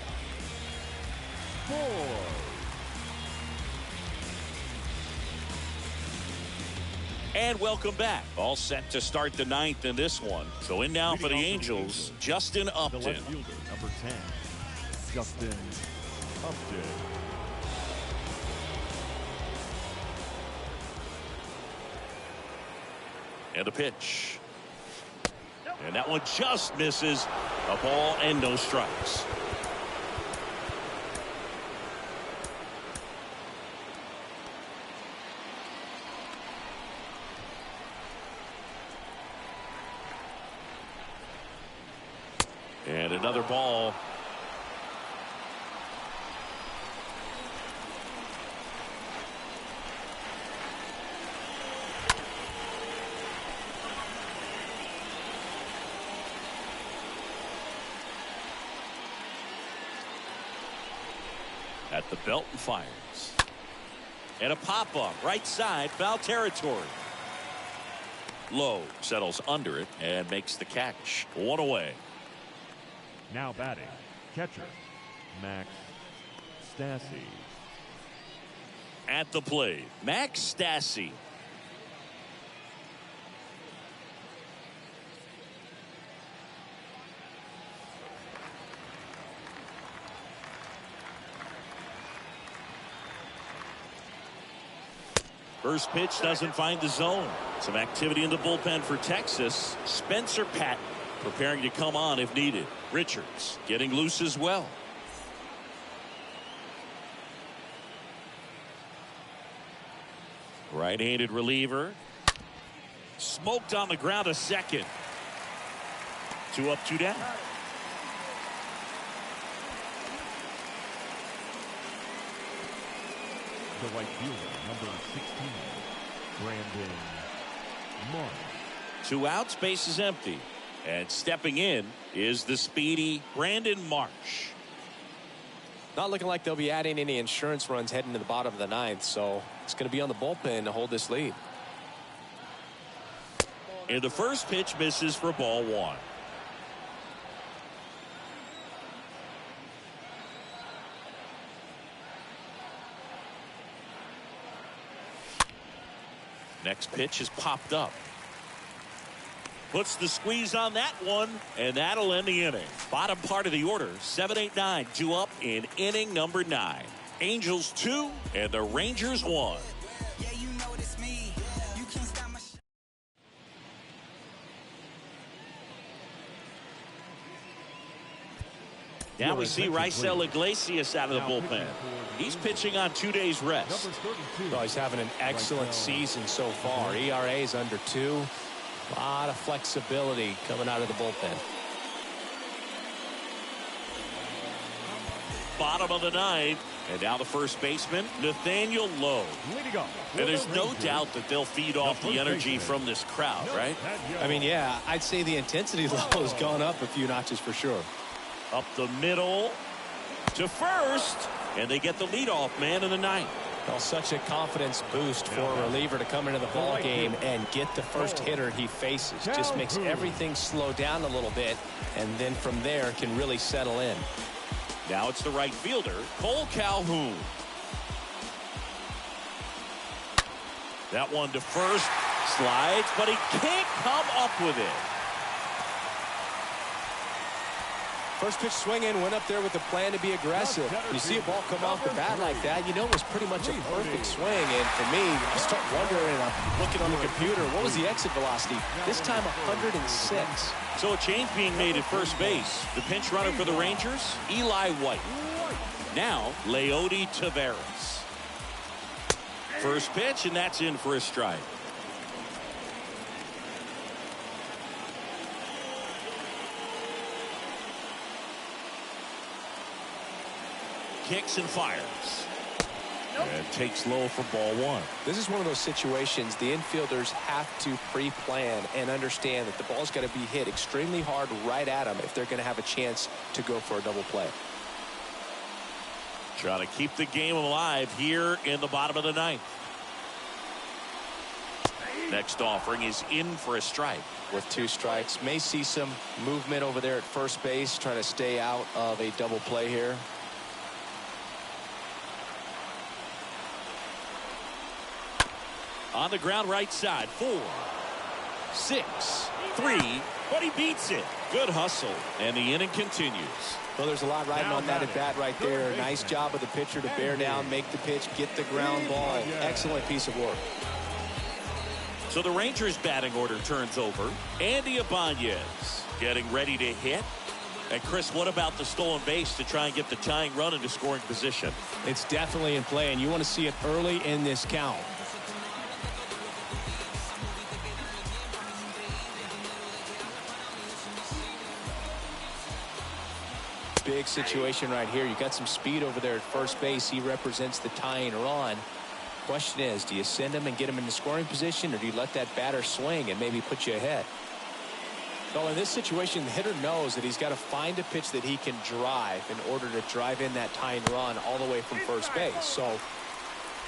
Speaker 3: Spores.
Speaker 1: And welcome back. All set to start the ninth in this one. So in now for the Angels, Justin
Speaker 3: The
Speaker 1: Upton.
Speaker 3: left fielder, number 10, Justin Upton.
Speaker 1: And a pitch. And that one just misses. A ball and no strikes. And another ball. At the belt and fires. And a pop-up right side, foul territory. Lowe settles under it and makes the catch. One away.
Speaker 3: Now batting, catcher, Max Stassi.
Speaker 1: At the plate, Max Stassi. First pitch doesn't find the zone. Some activity in the bullpen for Texas. Spencer Patton preparing to come on if needed. Richards getting loose as well. Right-handed reliever. Smoked on the ground a second. 2 up, 2 down.
Speaker 3: The right fielder, number 16, Brandon Marsh.
Speaker 1: 2 outs, base is empty. And stepping in is the speedy Brandon Marsh.
Speaker 2: Not looking like they'll be adding any insurance runs heading to the bottom of the 9th, so it's going to be on the bullpen to hold this lead.
Speaker 1: And the first pitch misses for ball 1. Next pitch is popped up. Puts the squeeze on that one, and that'll end the inning. Bottom part of the order, 7, 8, 9, 2 up in inning number 9. Angels 2 and the Rangers 1. Now we see Raisel Iglesias out of the bullpen. He's pitching on 2 days rest.
Speaker 2: Well, he's having an excellent season so far. ERA is under 2. A lot of flexibility coming out of the bullpen.
Speaker 1: Bottom of the 9th, and now the first baseman, Nathaniel Lowe. And there's no doubt that they'll feed off the energy from this crowd, right?
Speaker 2: I mean, yeah, I'd say the intensity level has gone up a few notches for sure.
Speaker 1: Up the middle to first, and they get the leadoff man in the 9th.
Speaker 2: Well, such a confidence boost for a reliever to come into the ball game and get the first hitter he faces. Just makes everything slow down a little bit, and then from there can really settle in.
Speaker 1: Now it's the right fielder, Cole Calhoun. That one to first, slides, but he can't come up with it.
Speaker 2: First pitch swinging, went up there with the plan to be aggressive. You see a ball come off the bat like that, you know it was pretty much a perfect swing. And for me, I start wondering, and I'm looking on the computer, what was the exit velocity? This time 106.
Speaker 1: So a change being made at first base. The pinch runner for the Rangers, Eli White. Now, Leody Taveras. First pitch, and that's in for a strike. Kicks and fires. And takes low for ball 1.
Speaker 2: This is one of those situations the infielders have to pre-plan and understand that the ball's got to be hit extremely hard right at them if they're going to have a chance to go for a double play.
Speaker 1: Trying to keep the game alive here in the bottom of the 9th. Next offering is in for a strike.
Speaker 2: With 2 strikes, may see some movement over there at first base, trying to stay out of a double play here.
Speaker 1: On the ground right side, 4, 6, 3, but he beats it. Good hustle, and the inning continues.
Speaker 2: Well, there's a lot riding on that at bat right there. Nice job of the pitcher to bear down, make the pitch, get the ground ball. Excellent piece of work.
Speaker 1: So the Rangers batting order turns over. Andy Ibanez getting ready to hit. And Chris, what about the stolen base to try and get the tying run into scoring position?
Speaker 2: It's definitely in play, and you want to see it early in this count. Big situation right here. You got some speed over there at first base. He represents the tying run. Question is, do you send him and get him in the scoring position, or do you let that batter swing and maybe put you ahead? Well, in this situation, the hitter knows that he's got to find a pitch that he can drive in order to drive in that tying run all the way from first base. So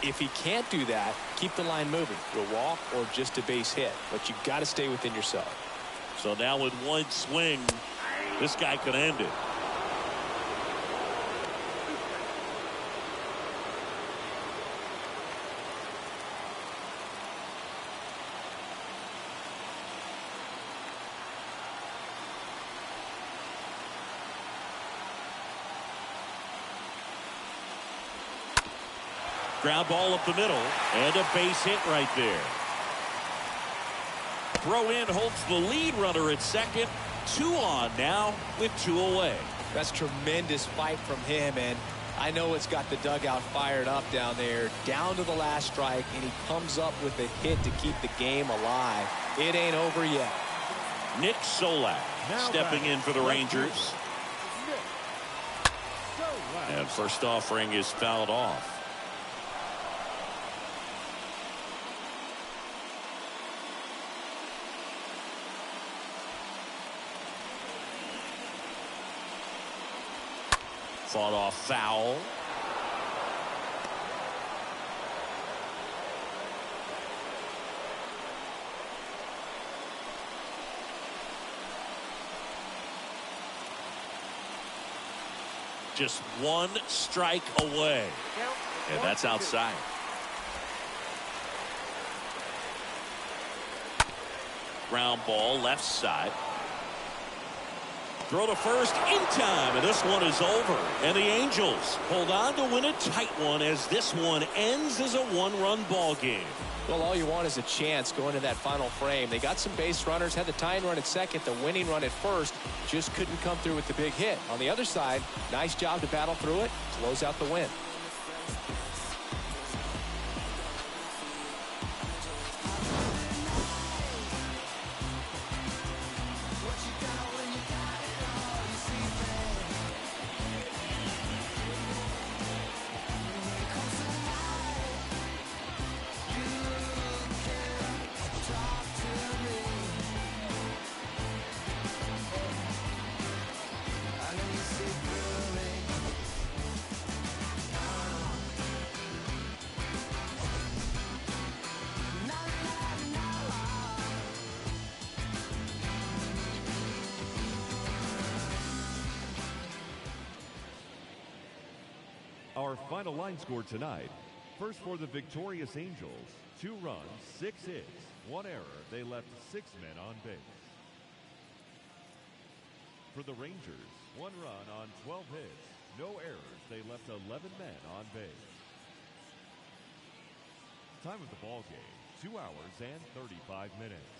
Speaker 2: if he can't do that, keep the line moving. You'll walk or just a base hit, but you got to stay within yourself.
Speaker 1: So now with one swing, this guy could end it. Ground ball up the middle, and a base hit right there. Throw in holds the lead runner at second. 2 on now with 2 away.
Speaker 2: That's tremendous fight from him, and I know it's got the dugout fired up down there. Down to the last strike, and he comes up with a hit to keep the game alive. It ain't over yet.
Speaker 1: Nick Solak stepping in for the Rangers. And first offering is fouled off. Fought off foul. Just 1 strike away. And that's outside. Ground ball left side. Throw to first in time, and this one is over. And the Angels hold on to win a tight one as this one ends as a 1-run ball game.
Speaker 2: Well, all you want is a chance going to that final frame. They got some base runners, had the tying run at second, the winning run at first, just couldn't come through with the big hit. On the other side, nice job to battle through it, close out the win.
Speaker 3: Our final line score tonight. First for the victorious Angels, 2 runs, 6 hits, 1 error. They left 6 men on base. For the Rangers, 1 run on 12 hits, no errors. They left 11 men on base. Time of the ball game, 2 hours and 35 minutes.